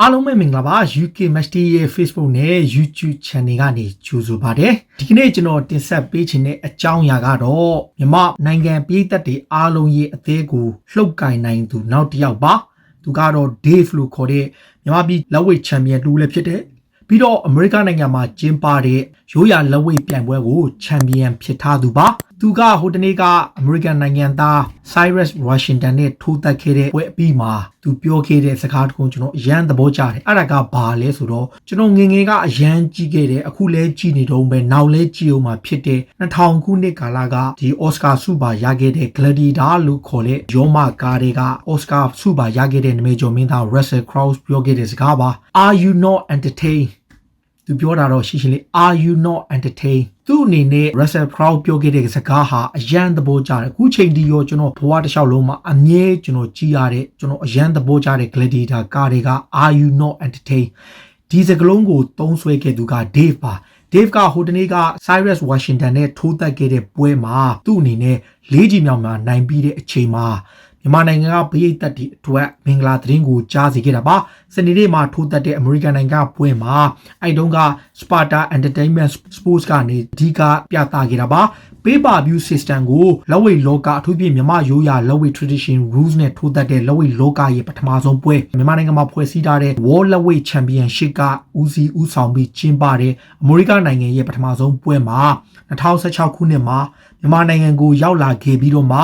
အားလုံးပဲမင်္ဂလာပါ UK Match ရဲ့ Facebook နဲ့ YouTube Channel ကနေကြိုဆိုပါတယ်ဒီကနေ့ကျွန်တော်တင်ဆက်ပေးချင်တဲ့အကြောင်းအရာကတော့မြန်မာနိုင်ငံပြည်သက်တွေအားလုံးရဲ့အသေးကိုလှုပ်ကင်နိုင်သူနောက်တစ်ယောက်ပါသူကတော့ Dave လို့ခေါ်တဲ့မြန်မာပြည်လက်ဝှေ့ချန်ပီယံတူလည်းဖြစ်တဲ့ပြီးတော့အမေရိကန်နိုင်ငံမှာကျင်းပတဲ့ရိုးရာလက်ဝှေ့ပြိုင်ပွဲကိုချန်ပီယံဖြစ်ထားသူပါသူကဟိုတနေ့ကအမေရိကန်နိုင်ငံသား Cyrus Washington နဲ့ထိုးတက်ခဲ့တဲ့ပွဲအပြီးမှာသူပြောခဲ့တဲ့စကားတခုကျွန်တော်အရန်သဘောကျတယ်အဲ့ဒါကဘာလဲဆိုတော့ကျွန်တော်ငငယ်ကအရန်ကြည့်ခဲ့တယ်အခုလဲကြည့်နေတော့ပဲနောက်လဲကြည့်အောင်မှာဖြစ်တဲ့2000ခုနှစ်ကာလကဒီ Oscar ဆုပါရခဲ့တဲ့ Gladiator လို့ခေါ်တဲ့ရောမကားတွေက Oscar ဆုပါရခဲ့တဲ့နာမည်ကျော်မင်းသား Russell Crowe ပြောခဲ့တဲ့စကားပါ Are you not entertainedသူပြောတာတော့ရှင်းရှင်းလေး Are you not entertained သူ့အနေနဲ့ Russell Crowe ပြောခဲ့တဲ့စကားဟာအရန်သဘောကျတယ်အခုချိန်ဒီရောကျွန်တော်ဘဝတစ်လျှောက်လုံးမှာအမြဲကျွန်တော်ကြည်ရတဲ့ကျွန်တော်အရန်သဘောကျတဲ့ Gladiator ကားတွေက Are you not entertained ဒီစကားလုံးကိုသုံးဆွဲခဲ့သူက Dave ပါ Dave ကဟိုတနေ့က Cyrus Washington နဲ့ထိုးတက်ခဲ့တဲ့ပွဲမှာသူ့အနေနဲ့လေးကြီးမြောင်မှာနိုင်ပြီးတဲ့အချိန်မှာမြန်မာနိုင်ငံကပရိသတ်တွေအတွက်မင်္ဂလာသတင်းကိုကြားစီခဲ့တာပါစနေနေ့မှာထိုးတက်တဲ့အမေရိကန်နိုင်ငံပွဲမှာအဲ့တုန်းက Sparta Entertainment Sports ကနေအဓိကပြသခဲ့တာပါ Pay-per view system ကိုလက်ဝှေ့လောကအထူးဖြင့်မြန်မာရိုးရာလက်ဝှေ့ tradition rules နဲ့ထိုးတက်တဲ့လက်ဝှေ့လောကရဲ့ပထမဆုံးပွဲမြန်မာနိုင်ငံမှာဖွဲ့စည်းထားတဲ့ World လက်ဝှေ့ Championship ကဦးဆောင်ပြီးကျင်းပတဲ့အမေရိကန်နိုင်ငံရဲ့ပထမဆုံးပွဲမှာ2016ခုနှစ်မှာမြန်မာနိုင်ငံကိုရောက်လာခဲ့ပြီးတော့မ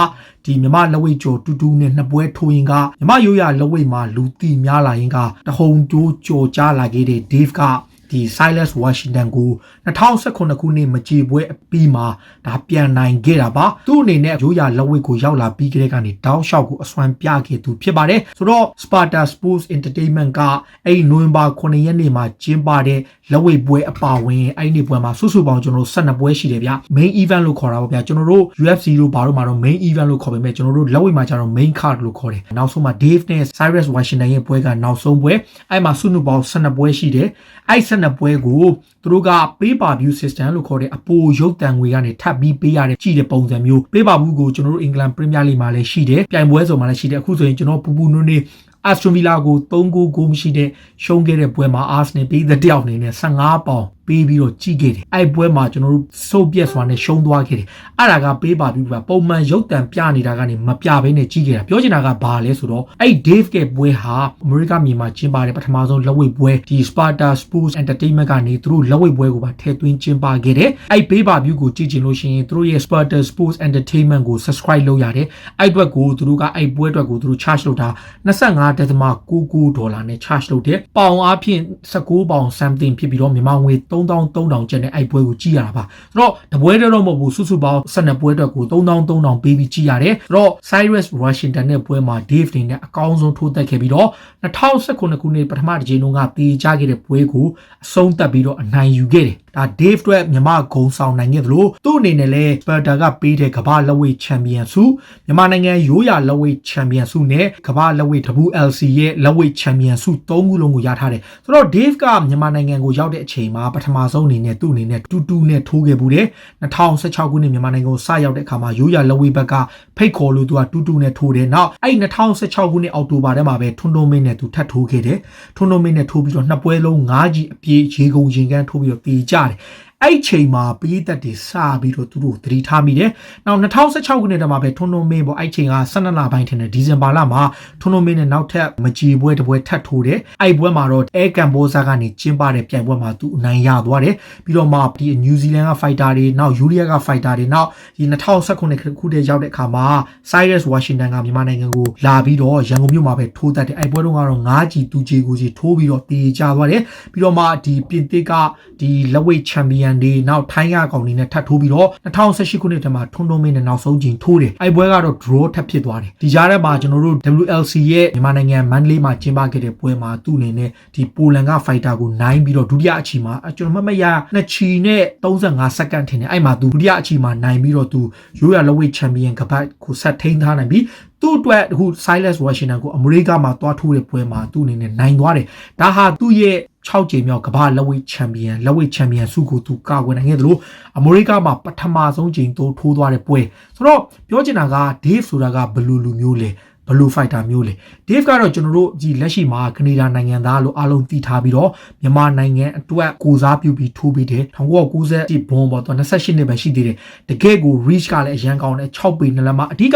ှဒီမြန်မာလက်ဝှေ့ကျော်တူတူနဲ့နှစ်ပွဲထိုးရင်ကမြန်မာရိုးရာလက်ဝှေ့မှာလူသိများလာရင်ကတဟုန်တိုးကြော်ကြားလာခဲ့တဲ့ Dave ကဒီ Cyrus Washington ကို2019ခုနှစ်မကြေပွဲအပြီးမှာဒါပြန်နိုင်ခဲ့တာပါသူ့အနေနဲ့ရိုးရာလက်ဝှေ့ကိုရောက်လာပြီးကြတဲ့ကနေတောင်းလျှောက်ကိုအစွမ်းပြခဲ့သူဖြစ်ပါတယ်ဆိုတော့ Sparta Sports Entertainment ကအဲ့နိုဝင်ဘာ9ရက်နေ့မှာကျင်းပတဲ့လက်ဝှေ့ပွဲအပါဝင်အဲ့ဒီပွဲမှာစုစုပေါင်းကျွန်တော်တို့12ပွဲရှိတယ်ဗျ main event လို့ခေါ်တာပေါ့ဗျာကျွန်တော်တို့ UFC လို့ဘာလို့မှာတော့ main event လို့ခေါ်ပေမဲ့ကျွန်တော်တို့လက်ဝှေ့မှာကျတော့ main card လို့ခေါ်တယ်နောက်ဆုံးမှာ Dave နဲ့ Cyrus Washington ရဲ့ပွဲကနောက်ဆုံးပွဲအဲ့မှာစုစုပေါင်း12ပွဲရှိတယ်အဲ့12ပွဲကိုသူတို့က Pay-per view system လို့ခေါ်တဲ့အပိုရုပ်တံငွေကနေထပ်ပြီးပေးရတဲ့ကြည့်တဲ့ပုံစံမျိုး Pay-per view ကိုကျွန်တော်တို့ England Premier League မှာလည်းရှိတယ်ပြိုင်ပွဲစုံမှာလည်းရှိတယ်အခုဆိုရင်ကျွန်တော်ပူပူနွေးနွေးAston Villa ကို3-9 ဂိုးမရှိတဲ့ရှုံးခဲ့တဲ့ပွဲမှာ Arsenal ပေးတဲ့တယောက်အနေနဲ့15ပေါင်ပေးပြီးတော့ကြည့်ခဲ့တယ်အဲ့ပွဲမှာကျွန်တော်တို့စိုးပြက်စွာနဲ့ရှုံးသွားခဲ့တယ်အဲ့ဒါကပေးပါပြီးပုံမှန်ရုပ်တံပြနေတာကနေမပြဘဲနဲ့ကြည့်ခဲ့တာပြောချင်တာကဘာလဲဆိုတော့အဲ့ Dave ရဲ့ပွဲဟာအမေရိကမြေမှာကျင်းပတဲ့ပထမဆုံးလက်ဝှေ့ပွဲဒီ Sparta Sports Entertainment ကနေသူတို့လက်ဝှေ့ပွဲကိုပါထည့်သွင်းကျင်းပခဲ့တယ်အဲ့ပေးပါပြီးကိုကြည့်ချင်လို့ရှိရင်သူတို့ရဲ့ Sparta Sports Entertainment ကို subscribe လုပ်ရတယ်အဲ့အတွက်ကိုသူတို့ကအဲ့ပွဲအတွက်ကိုသူတို့ charge လုပ်တာ$25.99နဲ့ charge လုပ်တယ်ပေါင်အားဖြင့်19ပေါင် something ဖြစ်ပြီးတော့မြန်မာငွေ3300ကျပ်နဲ့အဲ့ပွဲကိုကြည့်ရတာပါဆိုတော့တပွဲတော့မဟုတ်ဘူးစုစုပေါင်း12ပွဲအတွက်ကို3300ပေးပြီးကြည့်ရတယ်ဆိုတော့ Cyrus Washington နဲ့ပွဲမှာ Dave နေနဲ့အကောင်းဆုံးထိုးတက်ခဲ့ပြီးတော့2019ခုနှစ်ပထမတစ်ကြိမ်လုံးကတေချခဲ့တဲ့ပွဲကိုအဆုံးသတ်ပြီးတော့အနိုင်ယူခဲ့တယ်ဒါ Dave အတွက်မြန်မာဂုံဆောင်နိုင်ခဲ့သလိုသူ့အနေနဲ့လည်း Sparta ကပေးတဲ့ကမ္ဘာလက်ဝှေ့ချန်ပီယံဆုမြန်မာနိုင်ငံရိုးရာလက်ဝှေ့ချန်ပီယံဆုနဲ့ကမ္ဘာလက်ဝှေ့ WLC ရဲ့လက်ဝှေ့ချန်ပီယံဆု3ခုလုံးကိုရထားတယ်ဆိုတော့ Dave ကမြန်မာနိုင်ငံကိုရောက်တဲ့အချိန်မှာပထမဆုံးအနေနဲ့သူ့အနေနဲ့တူတူနဲ့ထိုးခဲ့ဘူးတယ်2016ခုနှစ်မြန်မာနိုင်ငံကိုစရောက်တဲ့အခါမှာရိုးရာလက်ဝှေ့ဘက်ကဖိတ်ခေါ်လို့သူကတူတူနဲ့ထိုးတယ်နောက်အဲ့2016ခုနှစ်အောက်တိုဘာထဲမှာပဲထွန်းတွန်းမင်းနဲ့သူထပ်ထိုးခဲ့တယ်ထွန်းတွန်းမင်းနဲ့ထိုးပြီးတော့နှစ်ပွဲလုံး9ကြီးအပြည့်ရေကုန်ရင်ကန်းထိုးပြီးတော့ပြေးကြတယ်အဲ့ချိန်မှာပြည်သက်တွေစပြီးတော့သူတို့သတိထားမိတယ်။နောက်2016ခုနှစ်တည်းမှာပဲထွန်းထွန်းမင်းပေါ့အဲ့ချိန်က12လပိုင်းထင်တယ်ဒီဇင်ဘာလမှာထွန်းထွန်းမင်းနဲ့နောက်ထပ်မကြည်ပွဲတစ်ပွဲထပ်ထိုးတယ်။အဲ့ပွဲမှာတော့အဲကမ်ဘောဇာကနေကျင်းပတဲ့ပြိုင်ပွဲမှာသူအနိုင်ရသွားတယ်။ပြီးတော့မှဒီနယူးဇီလန်ကဖိုက်တာတွေနောက်ယူရီးယားကဖိုက်တာတွေနောက်ဒီ2019ခုတည်းရောက်တဲ့အခါမှာ Cyrus Washington ကမြန်မာနိုင်ငံကိုလာပြီးတော့ရန်ကုန်မြို့မှာပဲထိုးတက်တယ်။အဲ့ပွဲတုန်းကတော့9ကြီး2ကြီးကိုကြီးထိုးပြီးတော့တေချသွားတယ်။ပြီးတော့မှဒီပြင်သစ်ကဒီလက်ဝှေ့ချန်ပီယံတွေနောက်ထိုင်းရကောင်တွေနဲ့ထပ်ထိုးပြီးတော့2018ခုနှစ်တည်းမှာထွန်းတွန်းမင်းနဲ့နောက်ဆုံးချိန်ထိုးတယ်အဲ့ပွဲကတော့ draw ထပ်ဖြစ်သွားတယ်ဒီကြားထဲမှာကျွန်တော်တို့ WLC ရဲ့မြန်မာနိုင်ငံမန္တလေးမှာကျင်းပခဲ့တဲ့ပွဲမှာသူ့အနေနဲ့ဒီပိုလန်ကဖိုက်တာကိုနိုင်ပြီးတော့ဒုတိယအချီမှာကျွန်တော်မှတ်ရနှစ်ချီနဲ့35စက္ကန့်ထင်တယ်အဲ့မှာသူဒုတိယအချီမှာနိုင်ပြီးတော့သူရိုးရာလက်ဝှေ့ချန်ပီယံကပတ်ကိုဆက်ထိန်းထားနိုင်ပြီးသူ့အတွက်အခု Cyrus Washington ကိုအမေရိကမှာတွားထိုးတဲ့ပွဲမှာသူ့အနေနဲ့နိုင်သွားတယ်ဒါဟာသူ့ရဲ့6ကြိမ်မြောက်ကမ္ဘာလက်ဝှေ့ချန်ပီယံဆုကိုသူကာကွယ်နိုင်ခဲ့တယ်လို့အမေရိကမှာပထမဆုံးကြိမ်ထိုးသွားတဲ့ပွဲဆိုတော့ပြောချင်တာက Dave ဆိုတာကဘယ်လိုလူမျိုးလဲ blue fighter မျိုးလေ Dave ကတော့ကျွန်တော်တို့ဒီလက်ရှိမှာကနေဒါနိုင်ငံသားလို့အားလုံးသိထားပြီးတော့မြန်မာနိုင်ငံအတွက်ကိုစားပြုပြီးထိုးပေးတယ်1990ဘွန်ပေါ့သူ28နှစ်ပဲရှိသေးတယ်တကယ်ကို reach ကလည်းအရန်ကောင်းတယ်6ပေ2လက်မှာအဓိက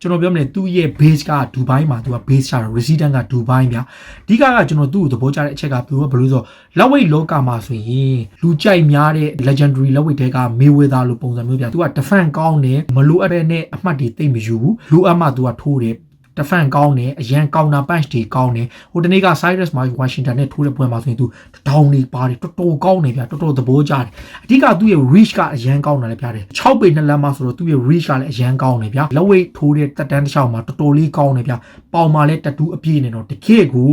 ကျွန်တော်ပြောမလဲသူ့ရဲ့ base ကဒူဘိုင်းမှာသူက base ချတာ resident ကဒူဘိုင်းဗျာအဓိကကျွန်တော်သူ့ကိုသဘောကျတဲ့အချက်ကဘယ်လိုဆိုလက်ဝိတ်လောကမှာဆိုရင်လူကြိုက်များတဲ့ legendary လက်ဝိတ်တဲက Mayweather လို့ပုံစံမျိုးဗျာသူက defense ကောင်းတယ်မလိုအပ်တဲ့နဲ့အမှတ်တွေသိမ့်မယူဘူးလူအပ်မှသူကထိုးတယ်တဖန်ကောင်းတယ်အရန်ကောင်တာပတ်တွေကောင်းတယ်ဟိုတနေ့က Cyrus မှာ Washington နဲ့ထိုးတဲ့ပွဲမှာဆိုရင်သူတောင်းနေပါတယ်တော်တော်ကောင်းနေဗျာတော်တော်သဘောကျတယ်အဓိကသူ့ရဲ့ reach ကအရန်ကောင်းတယ်လည်းပြတယ်6ပေ2လက်မှဆိုတော့သူ့ရဲ့ reach ကလည်းအရန်ကောင်းတယ်ဗျာလက်ဝိတ်ထိုးတဲ့တက်တန်းတစ်ချောင်းမှာတော်တော်လေးကောင်းတယ်ဗျာပေါင်မှာလည်းတတူးအပြည့်နေတော့တကယ်ကို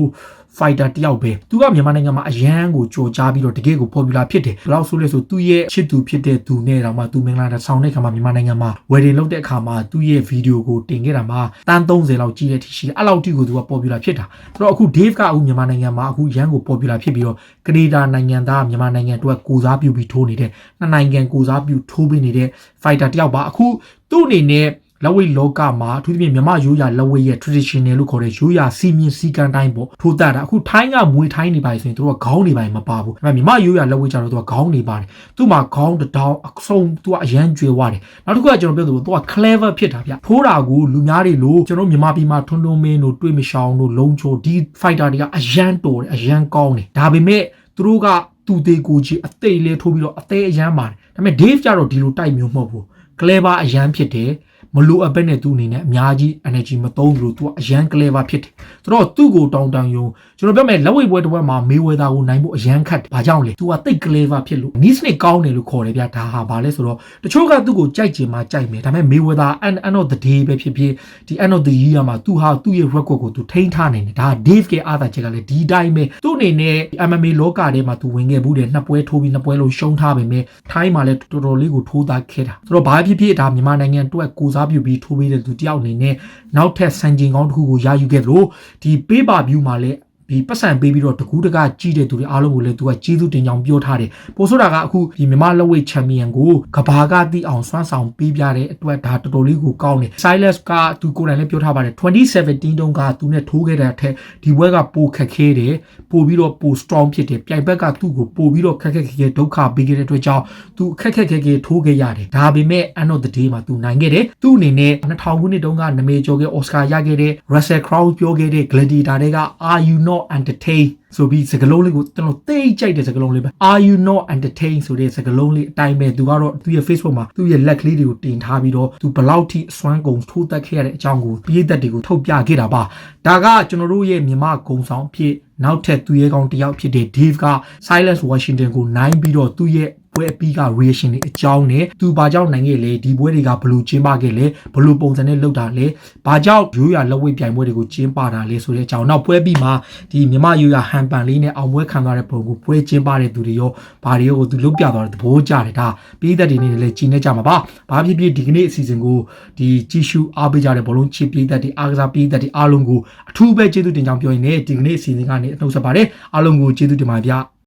fighter တယောက်ပဲသူကမြန်မာနိုင်ငံမှာအရန်ကိုကြော်ကြားပြီးတော့တကယ်ကို popular ဖြစ်တယ်ဘယ်လောက်ဆိုလဲဆိုသူ့ရဲ့ချစ်သူဖြစ်တဲ့သူနဲ့တော့မှသူမင်္ဂလာဆောင်တဲ့ခါမှာမြန်မာနိုင်ငံမှာ wedding လုပ်တဲ့အခါမှာသူ့ရဲ့ video ကိုတင်ခဲ့တာမှာတန်း30လောက်ကြီးတဲ့ထိရှိအဲ့လောက်ထိကိုသူက popular ဖြစ်တာဆိုတော့အခု Dave ကအခုမြန်မာနိုင်ငံမှာအခုရန်ကို popular ဖြစ်ပြီးတော့ကနေဒါနိုင်ငံသားမြန်မာနိုင်ငံအတွက်ကိုစားပြုပြီးထိုးနေတဲ့နှစ်နိုင်ငံကိုစားပြုထိုးပေးနေတဲ့ fighter တယောက်ပါအခုသူ့အနေနဲ့လက်ဝိတ်လောကမှာအထူးသဖြင့်မြန်မာရိုးရာလက်ဝိတ်ရဲ့ traditional လို့ခေါ်တဲ့ရိုးရာစီမင်းစီကံတိုင်းပေါ့ထိုးတတ်တာအခုထိုင်းကမွေထိုင်းနေပါဆိုရင်တို့ကခေါင်းနေပါမပါဘူးဒါပေမဲ့မြန်မာရိုးရာလက်ဝိတ်ကျတော့သူကခေါင်းနေပါတယ်သူ့မှာခေါင်းတောင်အဆုံးသူကအရန်ကျွေဝတယ်နောက်တစ်ခုကကျွန်တော်ပြောသလိုသူက clever ဖြစ်တာဗျထိုးတာကိုလူများတွေလို့ကျွန်တော်မြန်မာပြည်မှာထွန်းထွန်းမင်းတို့တွေးမရှောင်တို့လုံးချိုဒီ fighter တွေကအရန်တော်တယ်အရန်ကောင်းတယ်ဒါပေမဲ့သူတို့ကသူသေးကိုကြီးအသိလေးထိုးပြီးတော့အသေးအရန်ပါတယ်ဒါပေမဲ့ Dave ကျတော့ဒီလိုတိုက်မျိုးမဟုတ်ဘူး clever အရန်ဖြစ်တယ်မလိုအပ်ပဲနဲ့သူအနေနဲ့အများကြီး energy မသုံးဘူးလို့သူကအရန် clever ဖြစ်တယ်ဆိုတော့သူ့ကိုတောင်းတယုံကျွန်တော်ပြောမယ်လက်ဝိတ်ပွဲတစ်ပွဲမှာ Mayweather ကိုနိုင်ဖို့အရန်ခတ်တယ်ဘာကြောင့်လဲသူကသိပ် clever ဖြစ်လို့ nice နဲ့ကောင်းတယ်လို့ခေါ်တယ်ဗျာဒါဟာဘာလဲဆိုတော့တချို့ကသူ့ကိုကြိုက်ချင်မှကြိုက်မယ်ဒါပေမဲ့ Mayweather end of the day ပဲဖြစ်ဖြစ်ဒီ end of the year မှာသူဟာသူ့ရဲ့ record ကိုသူထိန်းထားနိုင်တယ်ဒါ Dave ကအားသာချက်ကလည်းဒီတိုင်းပဲသူ့အနေနဲ့ MMA လောကထဲမှာသူဝင်ခဲ့ဘူးတယ်နှစ်ပွဲထိုးပြီးနှစ်ပွဲလုံးရှုံးထားပေမဲ့ထိုင်းမှာလည်းတော်တော်လေးကိုထိုးသားခဲ့တာဆိုတော့ဘာဖြစ်ဖြစ်ဒါမြန်မာနိုင်ငံအတွက်ကိုစားပြုပြီးထိုးပေးတဲ့သူတယောက်အနေနဲ့နောက်ထပ်စံချိန်ကောင်းတစ်ခုကိုရယူခဲ့လို့ဒီ pay per view မှာလည်းဒီပတ်စံပေးပြီးတော့တကူးတကကြီးတဲ့သူတွေအားလုံးကိုလည်းသူကကျေးဇူးတင်ကြောင်းပြောထားတယ်ပို့ဆိုတာကအခုဒီမြန်မာလက်ဝိတ်ချန်ပီယံကိုကဘာကတိအောင်စွမ်းဆောင်ပေးပြတဲ့အတွက်ဒါတော်တော်လေးကိုကောင်းတယ် Silas ကသူကိုယ်တိုင်လည်းပြောထားပါတယ်2017တုန်းကသူနဲ့ထိုးခဲ့တဲ့အထက်ဒီဘွဲကပိုခက်ခဲတယ်ပိုပြီးတော့ပို strong ဖြစ်တယ်ပြိုင်ဘက်ကသူ့ကိုပိုပြီးတော့ခက်ခက်ခဲခဲဒုက္ခပေးခဲ့တဲ့အတွက်ကြောင့်သူခက်ခက်ခဲခဲထိုးခဲ့ရတယ်ဒါပေမဲ့ end of the day မှာသူနိုင်ခဲ့တယ်သူ့အနေနဲ့2000ခုနှစ်တုန်းကနာမည်ကျော်ခဲ့ Oscar ရခဲ့တဲ့ Russell Crowe ပြောခဲ့တဲ့ Gladiator တွေက Are you not entertained ဆိုပြီးစကားလုံးလေးကိုကျွန်တော်သိကြိုက်တဲ့စကားလုံးလေးပဲ Are you not entertained ဆိုတဲ့စကားလုံးလေးအတိုင်းပဲသူကတော့သူ့ရဲ့ Facebook မှာသူ့ရဲ့လက်ကလေးတွေကိုတင်ထားပြီးတော့သူဘလောက်ထိအစွမ်းကုန်ထိုးတက်ခဲ့ရတဲ့အကြောင်းကိုပြည်သက်တွေကိုထုတ်ပြခဲ့တာပါဒါကကျွန်တော်တို့ရဲ့မြန်မာဂုံဆောင်ဖြစ်နောက်ထပ်သူရဲကောင်းတစ်ယောက်ဖြစ်တဲ့ Dave က Silas Washington ကိုနိုင်ပြီးတော့သူ့ရဲ့ပွဲအပြီးက reaction တွေအကြောင်းနဲ့သူဘာကြောင့်နိုင်ခဲ့လဲဒီပွဲတွေကဘယ်လိုကျင်းပခဲ့လဲဘယ်လိုပုံစံနဲ့လုပ်တာလဲဘာကြောင့်ရိုးရာလက်ဝိတ်ပြိုင်ပွဲတွေကိုကျင်းပတာလဲဆိုတဲ့အကြောင်းနောက်ပွဲပြီးမှာဒီမြန်မာရိုးရာဟန်ပန်လေးနဲ့အောင်ပွဲခံသွားတဲ့ပုံကိုပွဲကျင်းပတဲ့သူတွေရောဘာတွေရောကိုသူလုပ်ပြသွားတဲ့သဘောကျတယ်ဒါပြည်သက်တွေနေလည်းကြည်နေကြမှာပါဘာဖြစ်ဖြစ်ဒီကနေ့အစီအစဉ်ကိုဒီကြည့်ရှုအားပေးကြတဲ့ဘောလုံးချစ်ပြည်သက်တွေအားကစားပြည်သက်တွေအားလုံးကိုအထူးပဲကျေးဇူးတင်ကြောင်းပြောရင်းနဲ့ဒီကနေ့အစီအစဉ်ကနေအနှုတ်ဆက်ပါတယ်အားလုံးကိုကျေးဇူးတင်ပါဗျာ